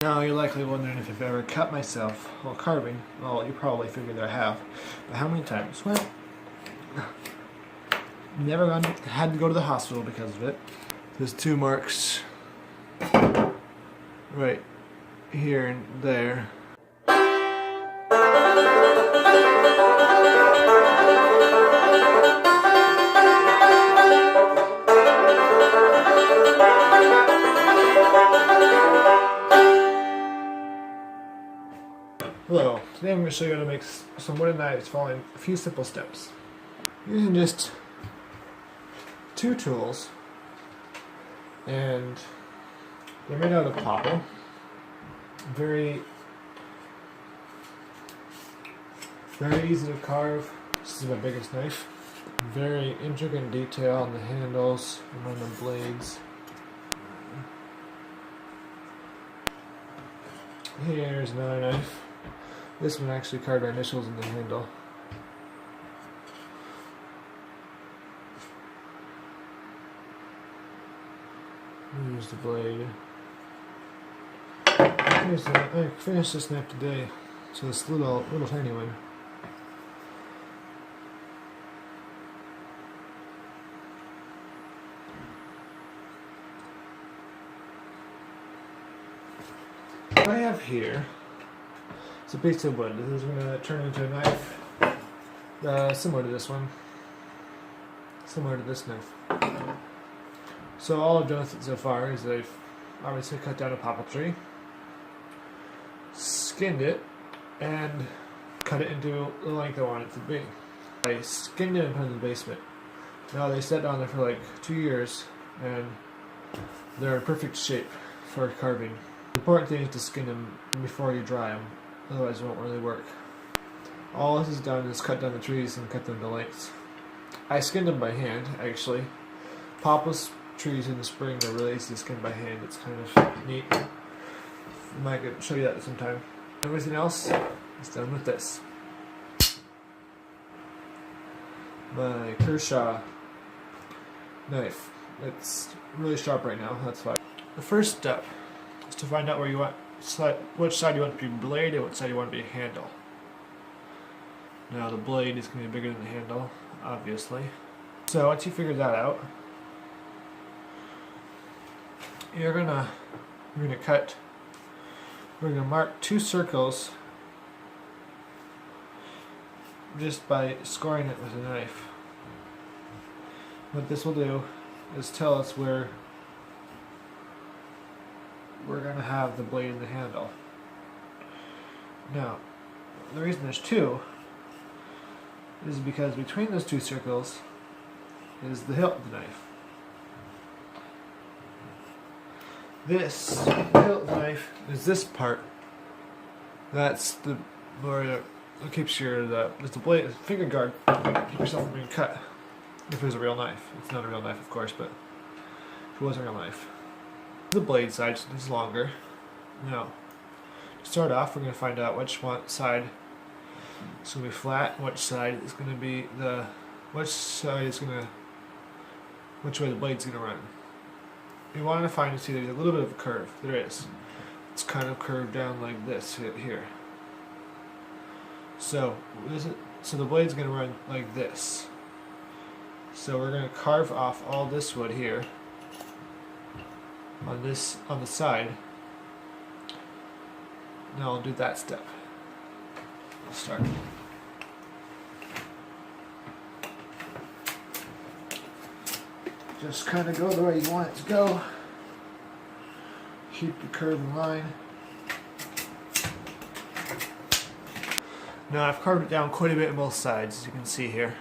Now you're likely wondering if I've ever cut myself while carving. Well, you probably figured that I have. But how many times? Well, never had to go to the hospital because of it. There's 2 marks right here and there. Hello, today I'm going to show you how to make some wooden knives following a few simple steps. Using just 2 tools, and they're made out of popel. Very easy to carve. This is my biggest knife. Very intricate detail on the handles and on the blades. Here's another knife. This one actually carved our initials in the handle. Here's the blade. I finished this knife today, so this little tiny one. What I have here is a piece of wood. This is going to turn into a knife similar to this one, similar to this knife. So all I've done with it so far is I've obviously cut down a popel tree, skinned it, and cut it into the length I want it to be. I skinned it and put it in the basement. Now they sat down there for like 2 years, and they're in perfect shape for carving. The important thing is to skin them before you dry them, otherwise it won't really work. All this is done is cut down the trees and cut them to lengths. I skinned them by hand, actually. Popel trees in the spring are really easy to skin by hand. It's kind of neat. I might show you that sometime. Everything else is done with this. My Kershaw knife. It's really sharp right now, that's why. The first step is to find out where you want, which side you want to be blade and which side you want to be handle. Now the blade is going to be bigger than the handle, obviously. So once you figure that out, we're gonna mark 2 circles just by scoring it with a knife. What this will do is tell us where we're gonna have the blade and the handle. Now, the reason there's 2 is because between those 2 circles is the hilt of the knife. This hilt of the knife is this part. That's the where it keeps it's the blade, finger guard. Keep yourself from being cut. If it was a real knife, it's not a real knife, of course, but if it was a real knife. The blade side is longer. Now, to start off, we're going to find out which side is going to be flat, which side is going to be which way the blade's going to run. You want to find see there's a little bit of a curve. There is. It's kind of curved down like this here. So the blade's going to run like this. So we're going to carve off all this wood here on the side. Now I'll do that step. I'll start. Just kind of go the way you want it to go. Keep the curve in line. Now I've carved it down quite a bit on both sides, as you can see here.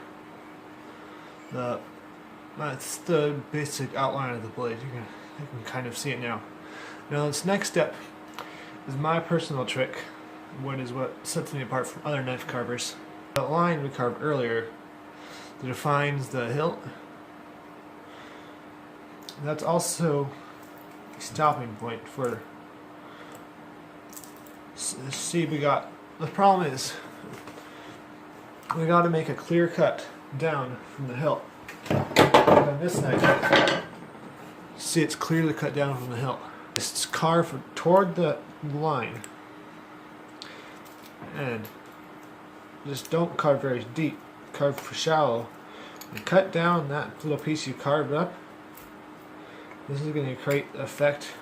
That's the basic outline of the blade. You can kind of see it now. Now this next step is my personal trick. What sets me apart from other knife carvers. The line we carved earlier that defines the hilt. That's also a stopping point for. See, the problem is we got to make a clear cut down from the hilt. On this knife, see, it's clearly cut down from the hilt. Just carve toward the line, and just don't carve very deep. Carve for shallow, and cut down that little piece you carved up. This is going to create the effect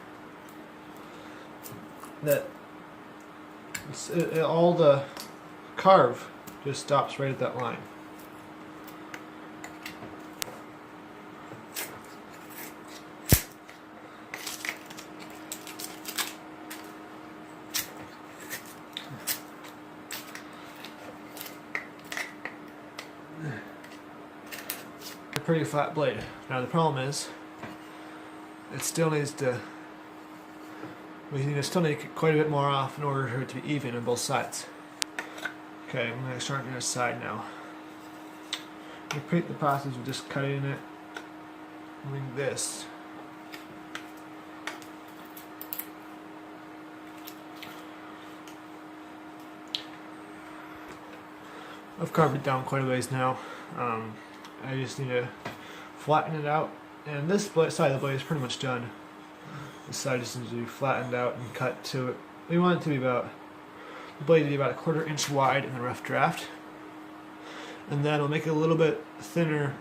that all the carve just stops right at that line. A pretty flat blade. Now the problem is, it still needs to. We still need quite a bit more off in order for it to be even on both sides. Okay, I'm going to start on this side now. Repeat the process of just cutting it like this. I've carved it down quite a ways now. I just need to flatten it out, and this side of the blade is pretty much done. This side just needs to be flattened out and cut to it. We want it to be the blade to be about 1/4 inch wide in the rough draft, and then we'll make it a little bit thinner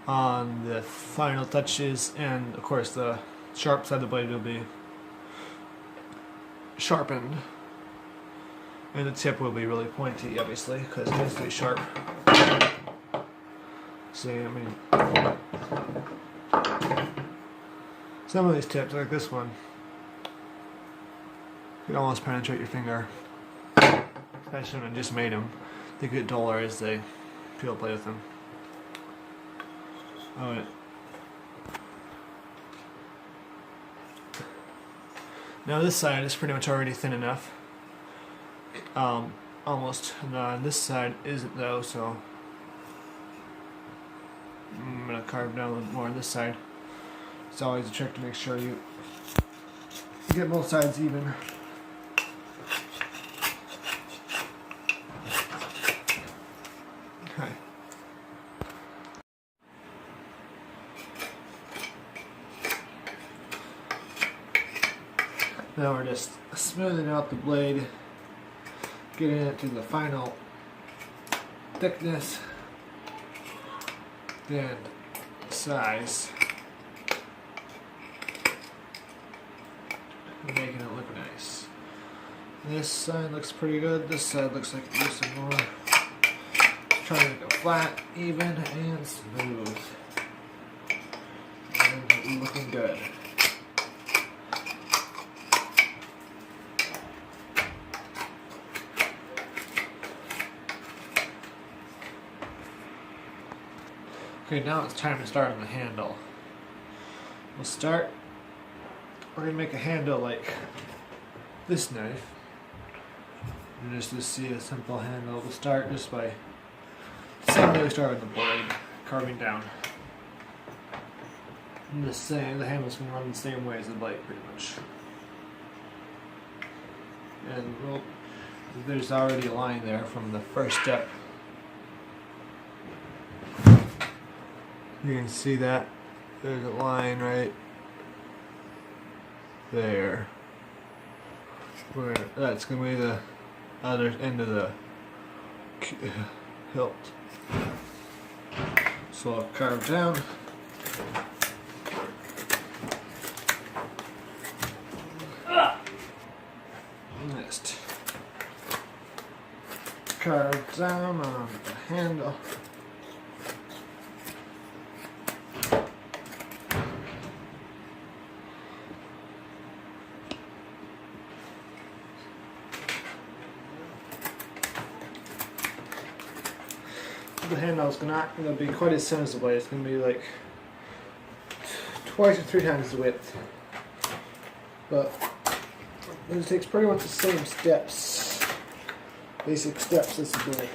on the final touches, and of course the sharp side of the blade will be sharpened, and the tip will be really pointy, obviously, because it needs to be sharp. See, I mean, some of these tips, like this one, you can almost penetrate your finger. Especially when I just made them. They get duller as people play with them. Alright. Now this side is pretty much already thin enough. Almost. And this side isn't though, so I'm going to carve down a little more on this side. It's always a trick to make sure you get both sides even. Okay. Now we're just smoothing out the blade, getting it to the final thickness and size, and making it look nice. This side looks pretty good. This side looks like it needs some more. Trying to make it flat, even, and smooth. And looking good. Okay, now it's time to start on the handle. We're going to make a handle like this knife. And just to see a simple handle, we'll start just by the same way we start with the blade, carving down. And the handle's going to run the same way as the blade, pretty much. And there's already a line there from the first step. You can see that there's a line right there. That's going to be the other end of the hilt. So I'll carve down. Next, carve down on the handle. The handle's not going to be quite as thin as the blade. It's going to be like twice or 3 times the width. But it takes pretty much the same steps, basic steps as the blade.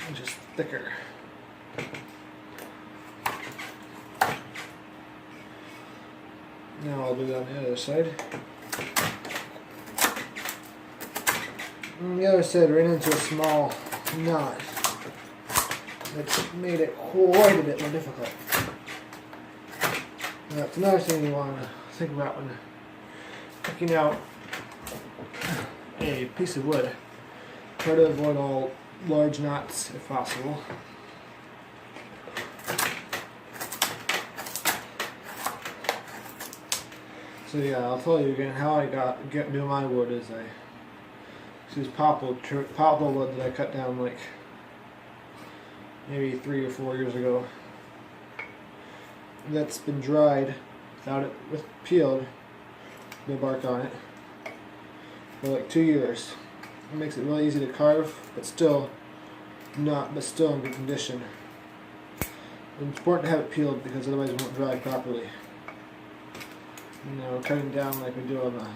And just thicker. Now I'll do it on the other side. And the other side ran into a small knot. That's made it quite a bit more difficult. That's another thing you want to think about when picking out a piece of wood. Try to avoid all large knots if possible. So yeah, I'll tell you again how I do my wood is I use popel wood that I cut down like maybe 3 or 4 years ago. That's been dried without it peeled, no bark on it, for like 2 years. It makes it really easy to carve, but still in good condition. And it's important to have it peeled because otherwise it won't dry properly. You know, cutting down like we do on the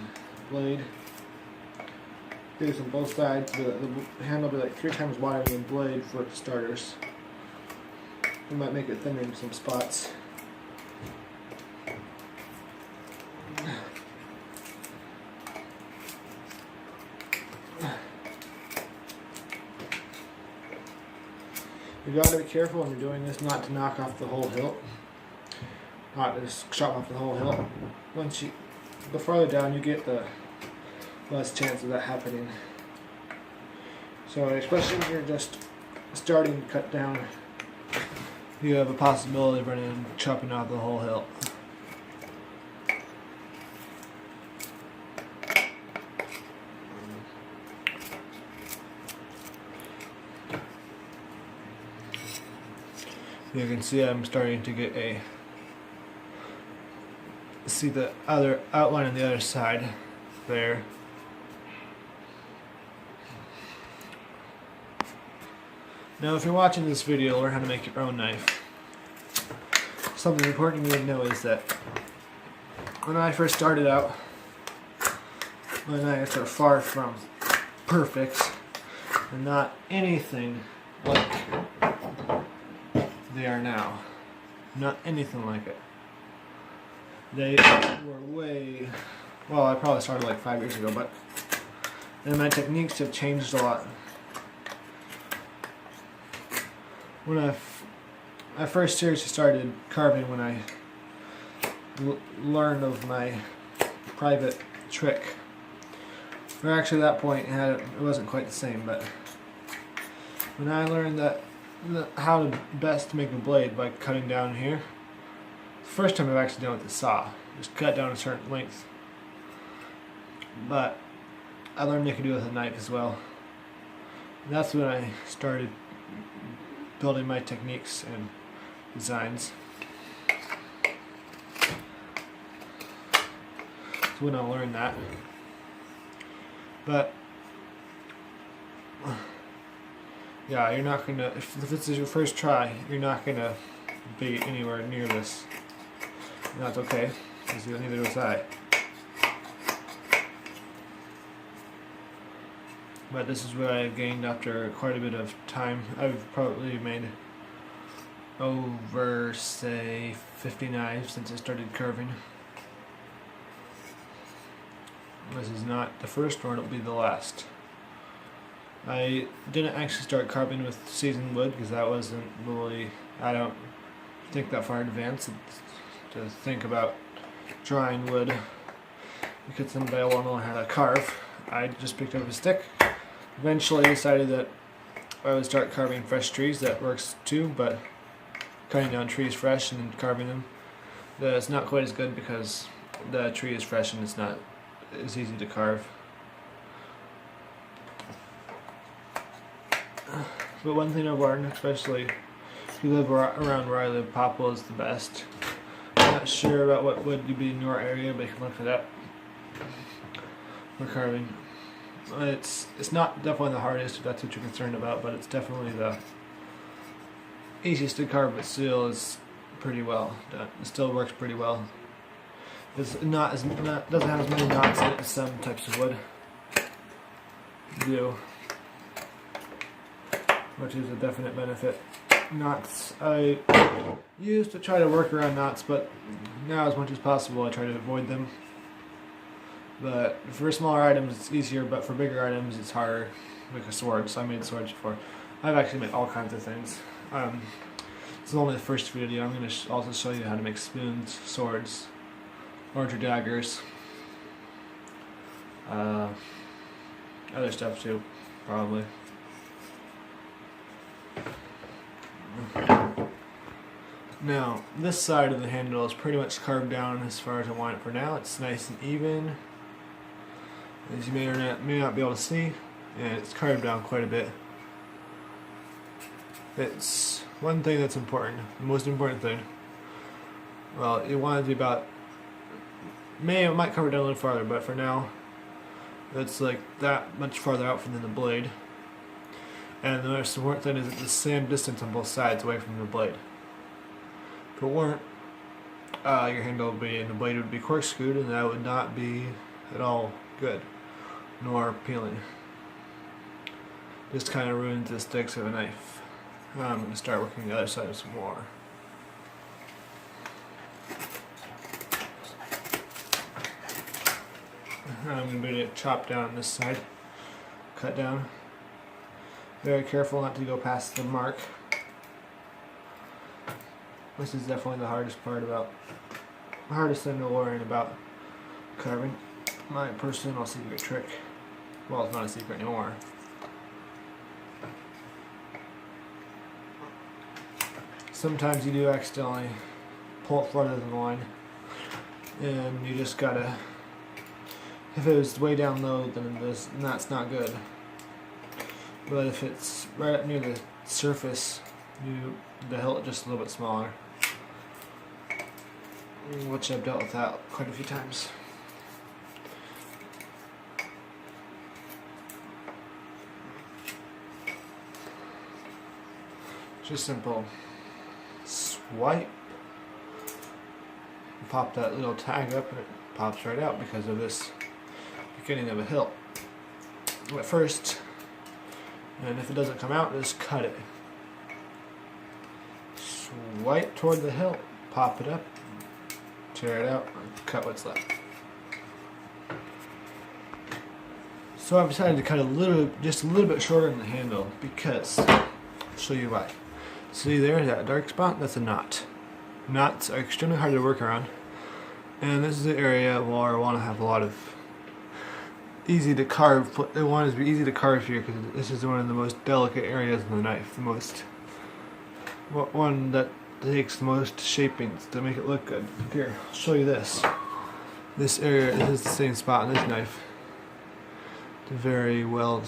blade. Do this on both sides. The handle will be like 3 times wider than the blade for starters. We might make it thinner in some spots. You gotta be careful when you're doing this not to knock off the whole hilt. Not just chop off the whole hilt. Once you go farther down, you get the less chance of that happening. So especially when you're just starting to cut down, you have a possibility of running and chopping off the whole hilt. You can see I'm starting to get see the other outline on the other side there. Now if you're watching this video, learn how to make your own knife. Something important you need to know is that when I first started out, my knives are far from perfect and not anything like they are now. Not anything like it. They were way, well, I probably started like 5 years ago, but then my techniques have changed a lot. When I first seriously started carving, when I learned of my private trick, or actually at that point it wasn't quite the same, but when I learned that how to best make a blade by cutting down here. The first time I've actually done it with a saw, just cut down a certain length. But I learned I could do it with a knife as well. And that's when I started building my techniques and designs. That's when I learned that. But yeah, you're not gonna, if this is your first try, you're not gonna be anywhere near this. And that's okay, because neither was I. But this is what I gained after quite a bit of time. I've probably made over, say, 50 knives since I started carving. This is not the first one, it'll be the last. I didn't actually start carving with seasoned wood because that wasn't really, I don't think that far in advance to think about drying wood because somebody will know how to carve. I just picked up a stick. Eventually decided that I would start carving fresh trees. That works too, but cutting down trees fresh and then carving them, it's not quite as good because the tree is fresh and it's not as easy to carve. But one thing I've learned, especially if you live around where I live, popel is the best. I'm not sure about what wood would be in your area, but you can look it up for carving. It's not definitely the hardest if that's what you're concerned about, but it's definitely the easiest to carve, but still is pretty well done. It still works pretty well. It's doesn't have as many knots in it as some types of wood do, which is a definite benefit. Knots, I used to try to work around knots, but now as much as possible I try to avoid them. But for smaller items it's easier, but for bigger items it's harder, like a sword. So I made swords before. I've actually made all kinds of things. This is only the first video. I'm going to also show you how to make spoons, swords, larger daggers, other stuff too, probably. Now, this side of the handle is pretty much carved down as far as I want it for now. It's nice and even, as you may or may not be able to see, and it's carved down quite a bit. It's one thing that's important, the most important thing. Well, you want it to be about, it might cover it down a little farther, but for now, it's like that much farther out from the blade. And the most important thing is it's the same distance on both sides away from the blade. If it weren't, your handle would be, and the blade would be corkscrewed, and that would not be at all good, nor appealing. Just kind of ruins the sticks of a knife. I'm going to start working the other side some more. I'm going to chop down this side, cut down. Very careful not to go past the mark. This is definitely the hardest thing to learn about carving. My personal secret trick. Well, it's not a secret anymore. Sometimes you do accidentally pull it farther than the line, and you just gotta. If it was way down low, then that's not good. But if it's right up near the surface, the hilt just a little bit smaller, which I've dealt with that quite a few times. Just simple swipe, pop that little tag up, and it pops right out because of this beginning of a hilt. At first, and if it doesn't come out, just cut it. Swipe toward the hilt, pop it up, tear it out, and cut what's left. So I've decided to cut just a little bit shorter in the handle because, I'll show you why. See there, that dark spot? That's a knot. Knots are extremely hard to work around, and this is the area where I want to have a lot of easy to carve. I want it to be easy to carve here because this is one of the most delicate areas of the knife. One that takes the most shapings to make it look good. Here, I'll show you this. This area, this is the same spot in this knife. It's a very well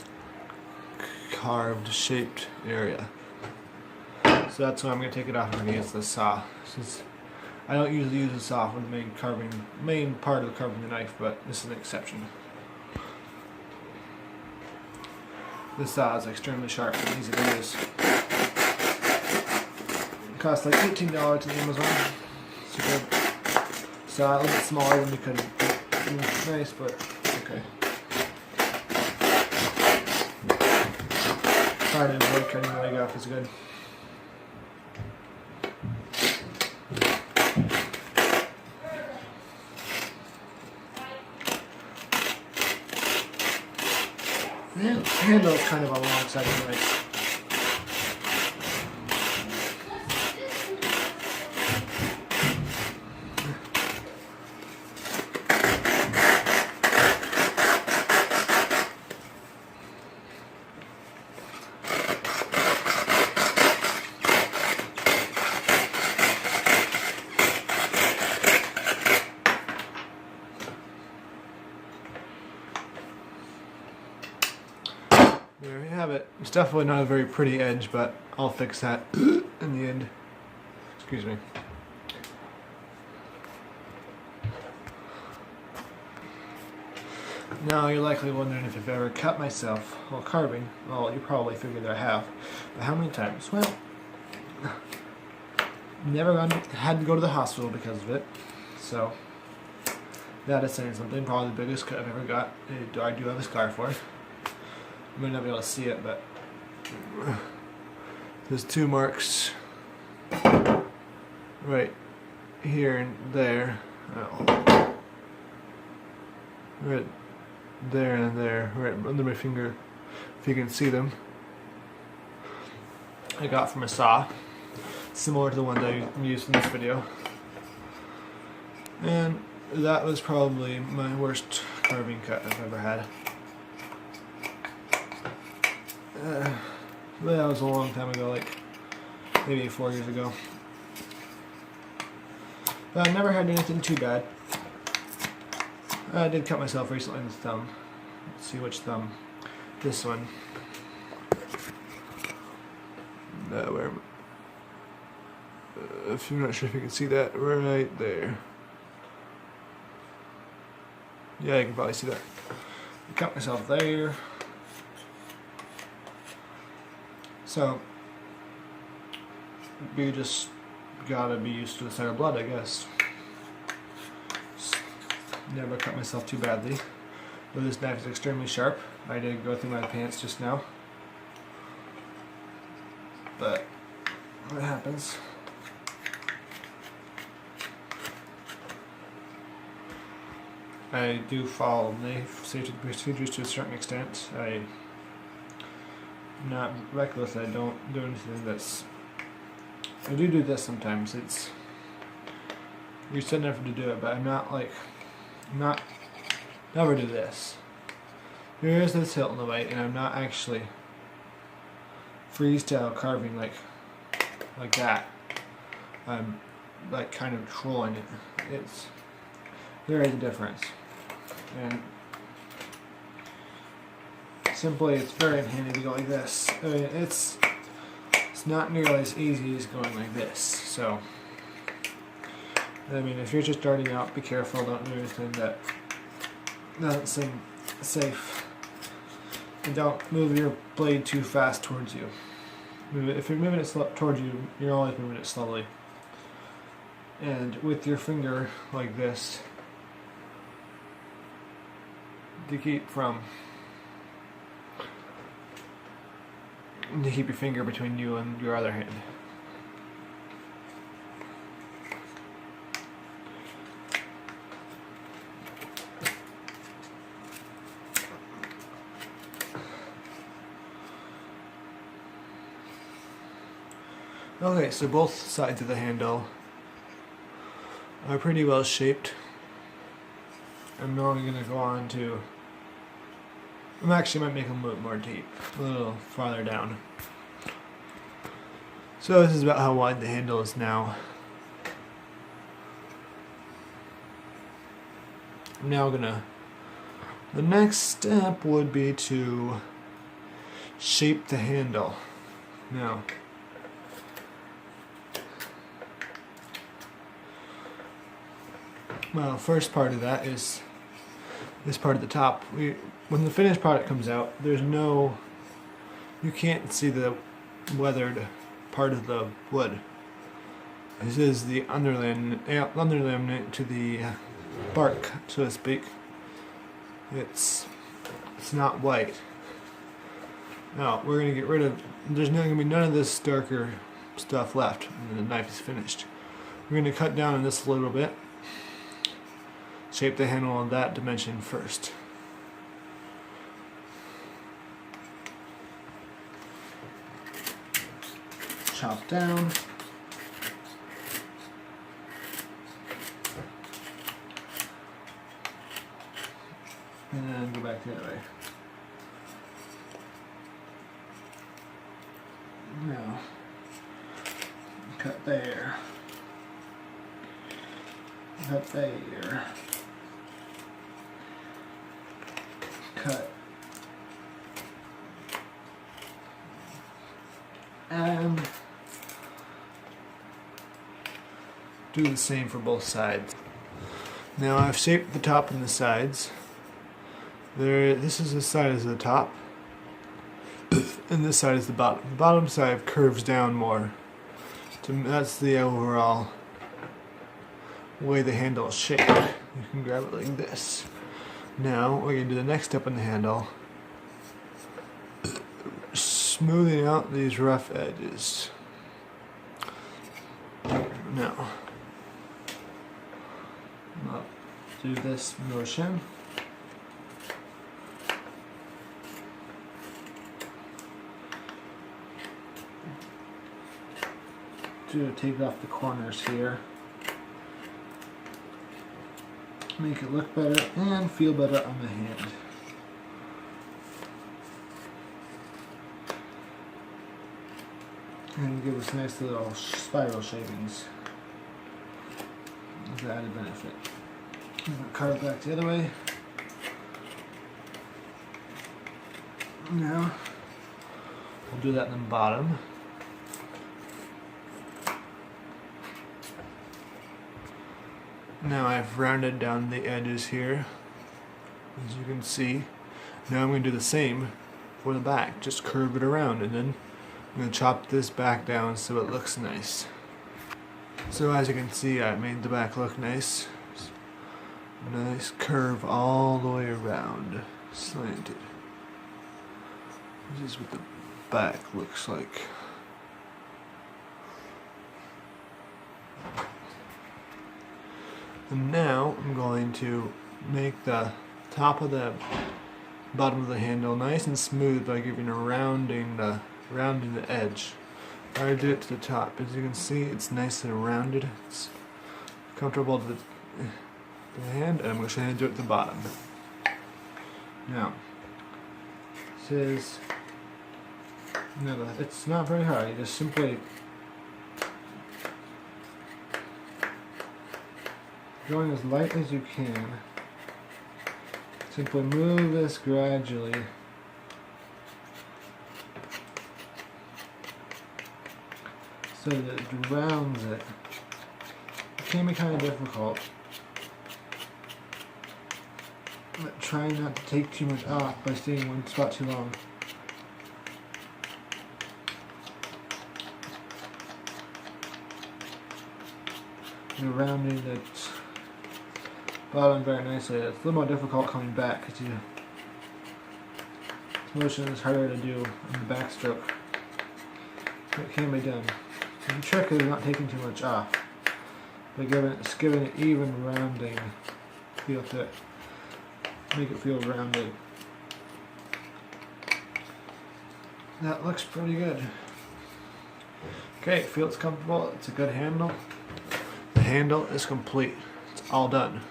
carved, shaped area. So that's why I'm going to take it off and use the saw. Since I don't usually use a saw for the main part of carving the knife, but this is an exception. This saw is extremely sharp and easy to use. It costs like $18 on Amazon. It's a good saw, a little bit smaller than you could. Nice, but okay. Trying to avoid cutting the leg off is good. The handle is kind of on the long side of the knife. There you have it. It's definitely not a very pretty edge, but I'll fix that in the end. Excuse me. Now you're likely wondering if I've ever cut myself while carving. Well, you probably figured that I have. But how many times? Well, never had to go to the hospital because of it. So that is saying something. Probably the biggest cut I've ever got. I do have a scar for it. You might not be able to see it, but there's two marks right here and there. Oh. Right there and there, right under my finger, if you can see them. I got from a saw. similar to the one that I used in this video. And that was probably my worst carving cut I've ever had. That was a long time ago, like maybe 4 years ago. But I never had anything too bad. I did cut myself recently in the thumb. Let's see which thumb. This one. Where? If you're not sure if you can see that, right there. Yeah, you can probably see that. I cut myself there. So you just gotta be used to the sight of blood, I guess. Never cut myself too badly. But this knife is extremely sharp. I did go through my pants just now. But what happens? I do follow knife safety procedures to a certain extent. I'm not reckless. I don't do anything that's... I do this sometimes. It's... You're set never to do it, but I'm not like... never do this. Here's this hilt in the way, and I'm not actually freestyle carving like that. I'm like kind of trolling it. There is a difference, and simply it's very handy to go like this. I mean, it's not nearly as easy as going like this. So I mean, if you're just starting out, be careful. Don't do anything that doesn't seem safe. And don't move your blade too fast towards you. If you're moving it towards you, you're always moving it slowly. And with your finger like this, to keep your finger between you and your other hand. Okay, so both sides of the handle are pretty well shaped. I'm now going to go on to... I actually might make them a little more deep, a little farther down. So this is about how wide the handle is now. I'm now gonna... The next step would be to shape the handle. Now, well, first part of that is this part at the top. When the finished product comes out, there's no... You can't see the weathered part of the wood. This is the underlaminate to the bark, so to speak. It's not white. Now we're going to get rid of... There's not going to be none of this darker stuff left when the knife is finished. We're going to cut down on this a little bit. Shape the handle on that dimension first. Chop down. And then go back the other way. Now, cut there. Cut there. Cut. And do the same for both sides. Now I've shaped the top and the sides. This is the side is the top, and this side is the bottom. The bottom side curves down more. That's the overall way the handle is shaped. You can grab it like this. Now we're going to do the next step on the handle. Smoothing out these rough edges. Now, I'll do this motion. to take off the corners here. Make it look better and feel better on the hand. And give us nice little spiral shavings. As an added benefit. I'm going to carve back the other way. Now, we'll do that in the bottom. Now I've rounded down the edges here, as you can see. Now I'm going to do the same for the back. Just curve it around, and then I'm going to chop this back down so it looks nice. So as you can see, I made the back look nice. Nice curve all the way around, slanted. This is what the back looks like. And now I'm going to make the top of the bottom of the handle nice and smooth by giving a rounding the edge. I already did it to the top. As you can see, it's nice and rounded. It's comfortable to the hand, and I'm going to do it at the bottom. Now, this is it's not very hard. You just simply going as light as you can. Simply move this gradually. So that it rounds it. It can be kind of difficult. But try not to take too much off by staying in one spot too long. You're rounding the bottom very nicely. It's a little more difficult coming back because this motion is harder to do in the backstroke. It can be done. The trick is not taking too much off, but giving it even rounding feel to it. Make it feel rounded. That looks pretty good. Okay, feels comfortable. It's a good handle. The handle is complete. It's all done.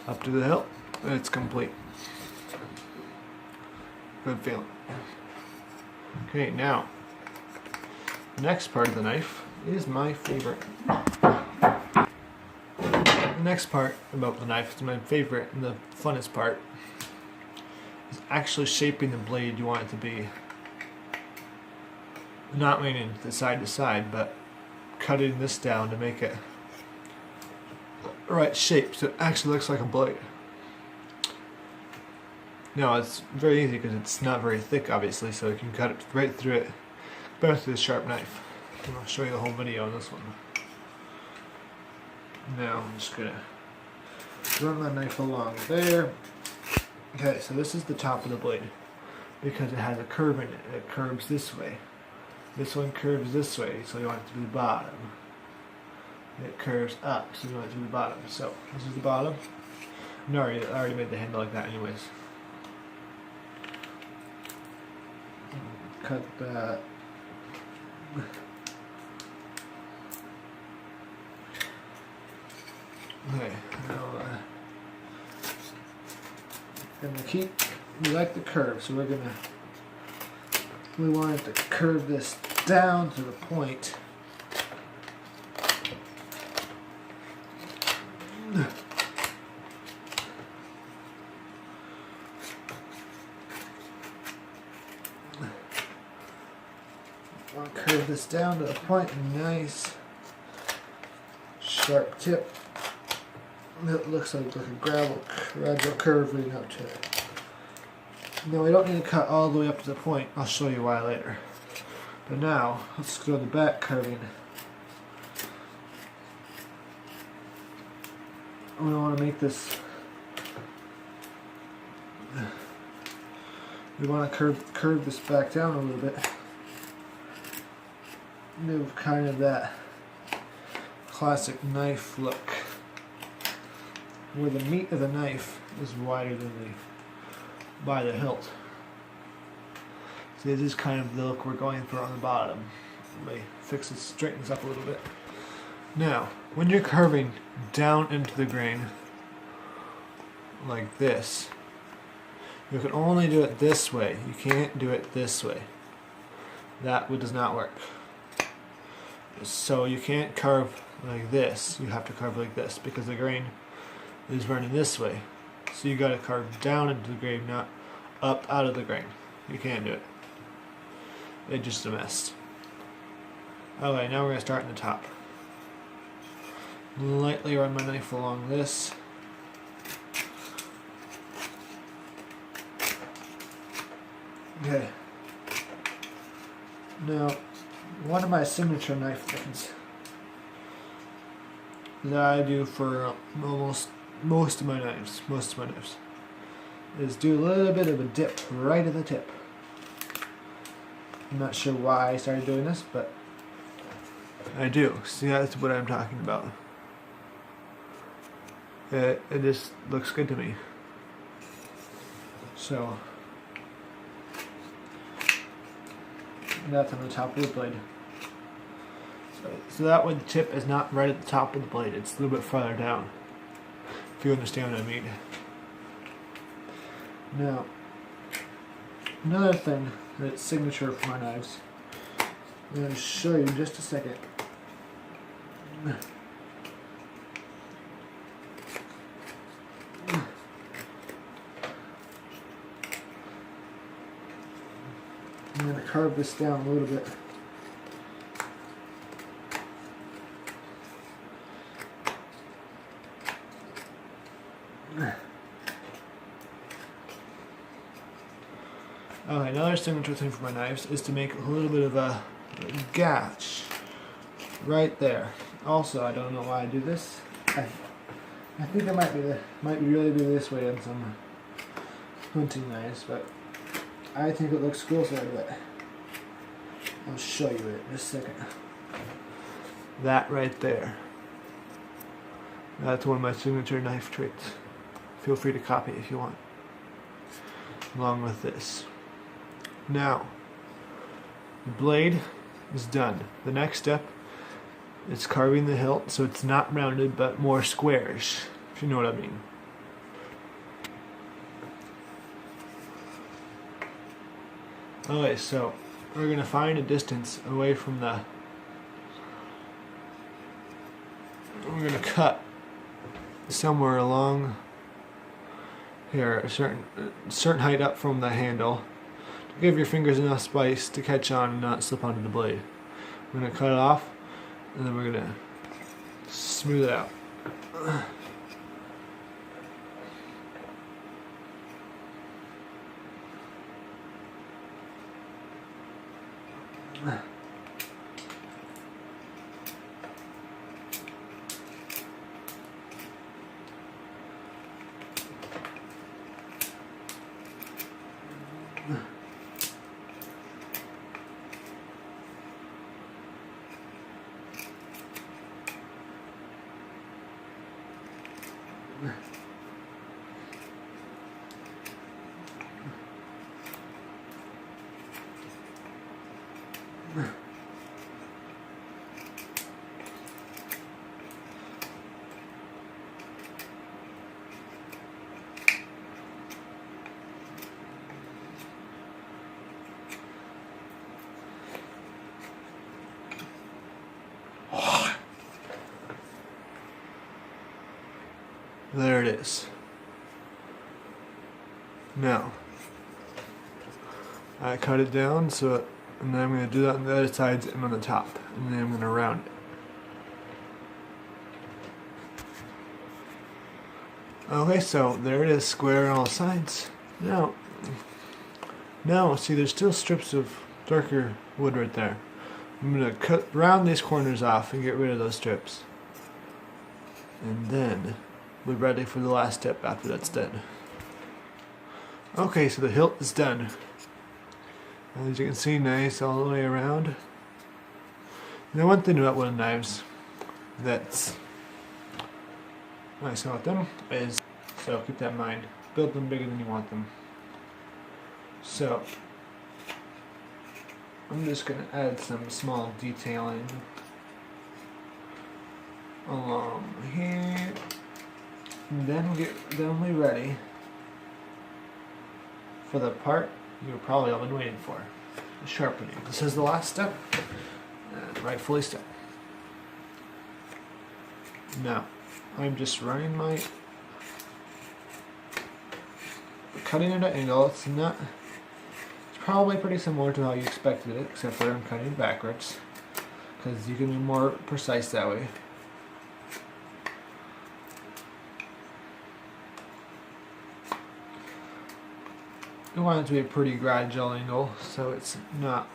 Up to the hilt, it's complete. Good feeling. Okay, now, the next part of the knife is my favorite. The next part about the knife is my favorite and the funnest part. Is actually shaping the blade you want it to be. Not leaning the side to side, but cutting this down to make it the right shape so it actually looks like a blade. Now it's very easy because it's not very thick, obviously, so you can cut it right through it, both with a sharp knife. And I'll show you the whole video on this one. Now I'm just gonna run my knife along there. Okay, so this is the top of the blade because it has a curve in it. It curves this way. This one curves this way, so you want it to be the bottom. It curves up, so you want it to be the bottom. So this is the bottom. No, I already made the handle like that anyways. Cut that. Okay, now we like the curve, so we want it to curve this down to the point. Want to curve this down to the point, nice sharp tip. It looks like a gradual curve leading up to it. No, we don't need to cut all the way up to the point. I'll show you why later. But now, let's go to the back curving. We want to make this. We want to curve this back down a little bit. Move kind of that classic knife look, where the meat of the knife is wider than the hilt. So this is kind of the look we're going for on the bottom. Let me straighten this up a little bit. Now, when you're carving down into the grain, like this, you can only do it this way. You can't do it this way. That does not work. So you can't carve like this. You have to carve like this because the grain is running this way. So you got to carve down into the grain, not up out of the grain. You can't do it. It's just a mess. Okay, now we're going to start in the top. Lightly run my knife along this. Okay. Now, one of my signature knife things that I do for most of my knives, is do a little bit of a dip right at the tip. I'm not sure why I started doing this, but I do. See, that's what I'm talking about. It just looks good to me. So that's on the top of the blade. So that way the tip is not right at the top of the blade, it's a little bit farther down, if you understand what I mean. Now, another thing that's signature for my knives, I'm going to show you in just a second. I'm going to carve this down a little bit. Okay, another signature thing for my knives is to make a little bit of a gash right there. Also, I don't know why I do this. I think it might really be this way on some hunting knives, but I think it looks cool, so I do it. I'll show you it in just a second. That right there. That's one of my signature knife traits. Feel free to copy it if you want. Along with this. Now, the blade is done. The next step is carving the hilt so it's not rounded but more squarish, if you know what I mean. Okay, so we're going to find a distance away from the... We're going to cut somewhere along here, a certain height up from the handle, to give your fingers enough space to catch on and not slip onto the blade. We're going to cut it off, and then we're going to smooth it out. There it is. Now, I cut it down and then I'm going to do that on the other sides and on the top, and then I'm going to round it. Okay, so there it is, square on all sides. Now, see, there's still strips of darker wood right there. I'm going to round these corners off and get rid of those strips. And then we're ready for the last step after that's done. Okay, so the hilt is done. As you can see, nice all the way around. Now, one thing about wooden knives that's nice about them is, so keep that in mind, build them bigger than you want them. So I'm just going to add some small detailing along here. And then we're ready for the part you've probably all been waiting for, the sharpening. This is the last step, and rightfully so. Now, I'm just running my cutting at an angle. It's probably pretty similar to how you expected it, except for I'm cutting backwards, because you can be more precise that way. You want it to be a pretty gradual angle, so it's not.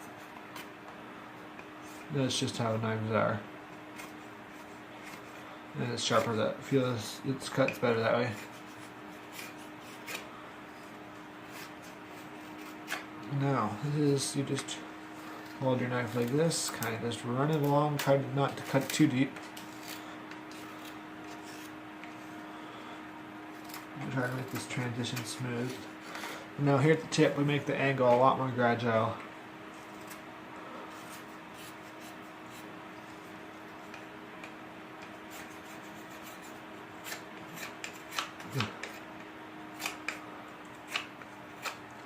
That's just how knives are. And it's sharper that feels it cuts better that way. Now, you just hold your knife like this, kind of just run it along, try not to cut too deep. Try to make this transition smooth. Now here at the tip, we make the angle a lot more gradual.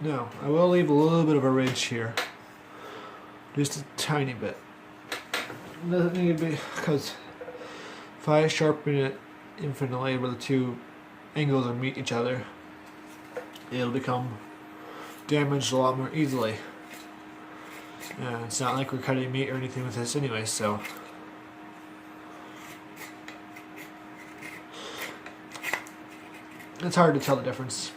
Now, I will leave a little bit of a ridge here. Just a tiny bit. It doesn't need to be, because if I sharpen it infinitely where the two angles will meet each other, it'll become damaged a lot more easily. And it's not like we're cutting meat or anything with this anyway, so it's hard to tell the difference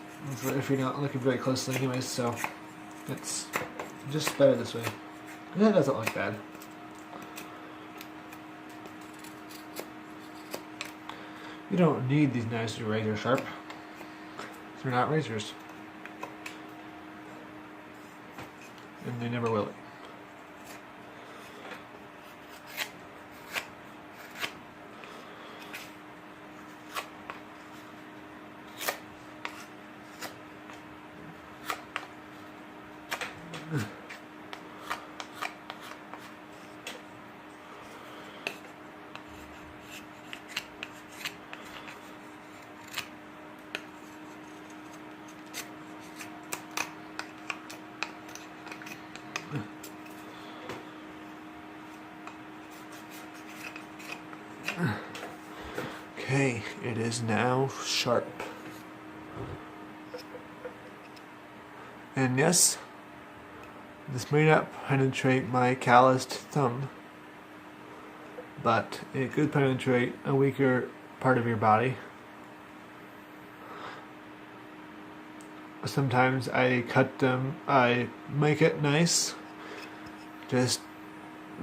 if you're not looking very closely anyways, so it's just better this way. And it doesn't look bad. You don't need these knives to be razor sharp. They're not razors. And they never will. Okay, it is now sharp. And yes, this may not penetrate my calloused thumb, but it could penetrate a weaker part of your body. Sometimes I cut them, I make it nice, just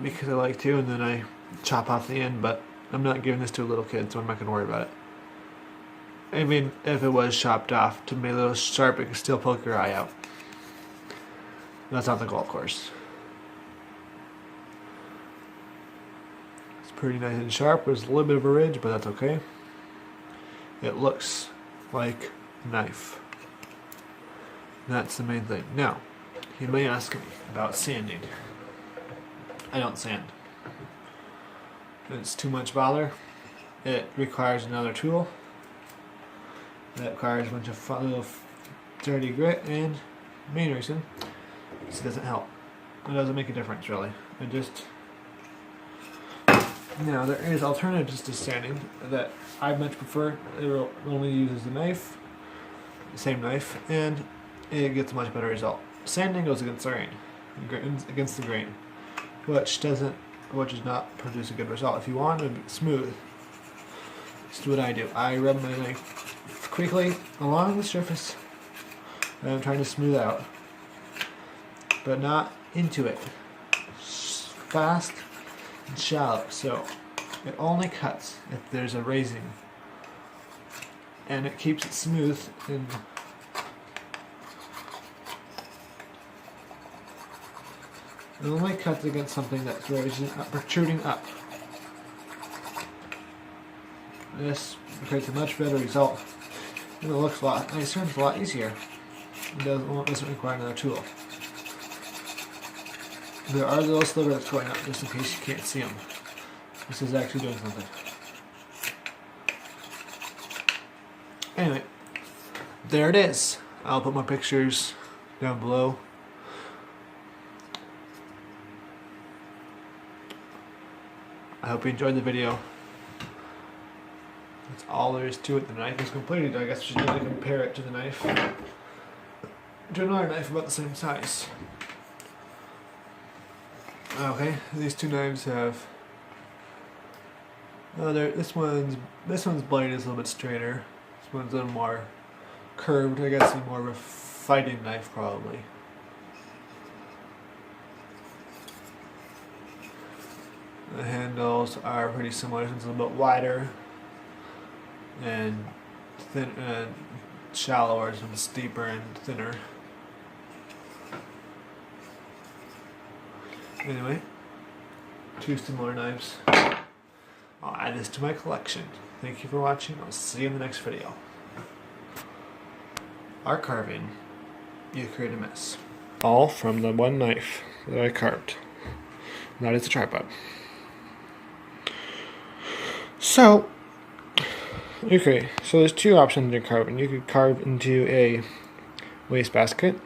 because I like to, and then I chop off the end, but I'm not giving this to a little kid, so I'm not going to worry about it. I mean, if it was chopped off to be a little sharp, it could still poke your eye out. That's not the goal, of course. It's pretty nice and sharp. There's a little bit of a ridge, but that's okay. It looks like a knife. That's the main thing. Now, you may ask me about sanding. I don't sand. It's too much bother. It requires another tool. That requires a bunch of little dirty grit, and main reason is it doesn't help. It doesn't make a difference really. It just now there is alternatives to sanding that I much prefer. It only uses the knife, the same knife, and it gets a much better result. Sanding goes against the grain, which does not produce a good result. If you want to be smooth, this is what I do. I rub my knife quickly along the surface that I'm trying to smooth out, but not into it. Fast and shallow, so it only cuts if there's a raising, and it keeps it smooth and it only cuts against something that's raising up, protruding up. This creates a much better result, and it looks a lot nicer and a lot easier. It doesn't require another tool. There are little slivers going up just in case you can't see them. This is actually doing something. Anyway, there it is. I'll put my pictures down below. I hope you enjoyed the video. That's all there is to it. The knife is completed. I guess we should really compare it to the knife. To another knife about the same size. Okay, these two knives have. This one's blade is a little bit straighter. This one's a little more curved. I guess more of a fighting knife probably. The handles are pretty similar. This one's a little bit wider and thin and shallower. This one's steeper and thinner. Anyway, two similar knives. I'll add this to my collection. Thank you for watching. I'll see you in the next video. Our carving, you create a mess. All from the one knife that I carved. That is a tripod. So, okay, so there's two options in carving. You could carve into a wastebasket,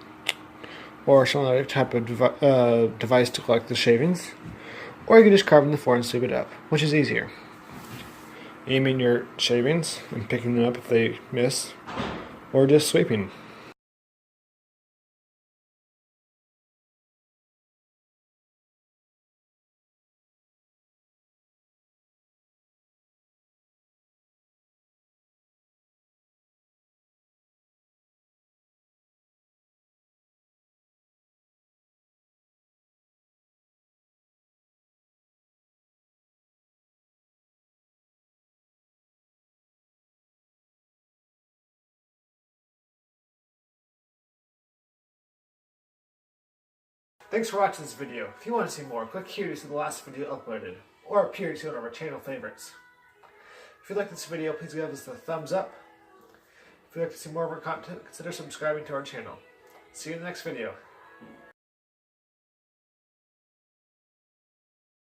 or some other type of device to collect the shavings, or you can just carve in the floor and sweep it up, which is easier. Aiming your shavings and picking them up if they miss, or just sweeping. Thanks for watching this video. If you want to see more, click here to see the last video uploaded, or up here to see one of our channel favorites. If you like this video, please give us a thumbs up. If you'd like to see more of our content, consider subscribing to our channel. See you in the next video.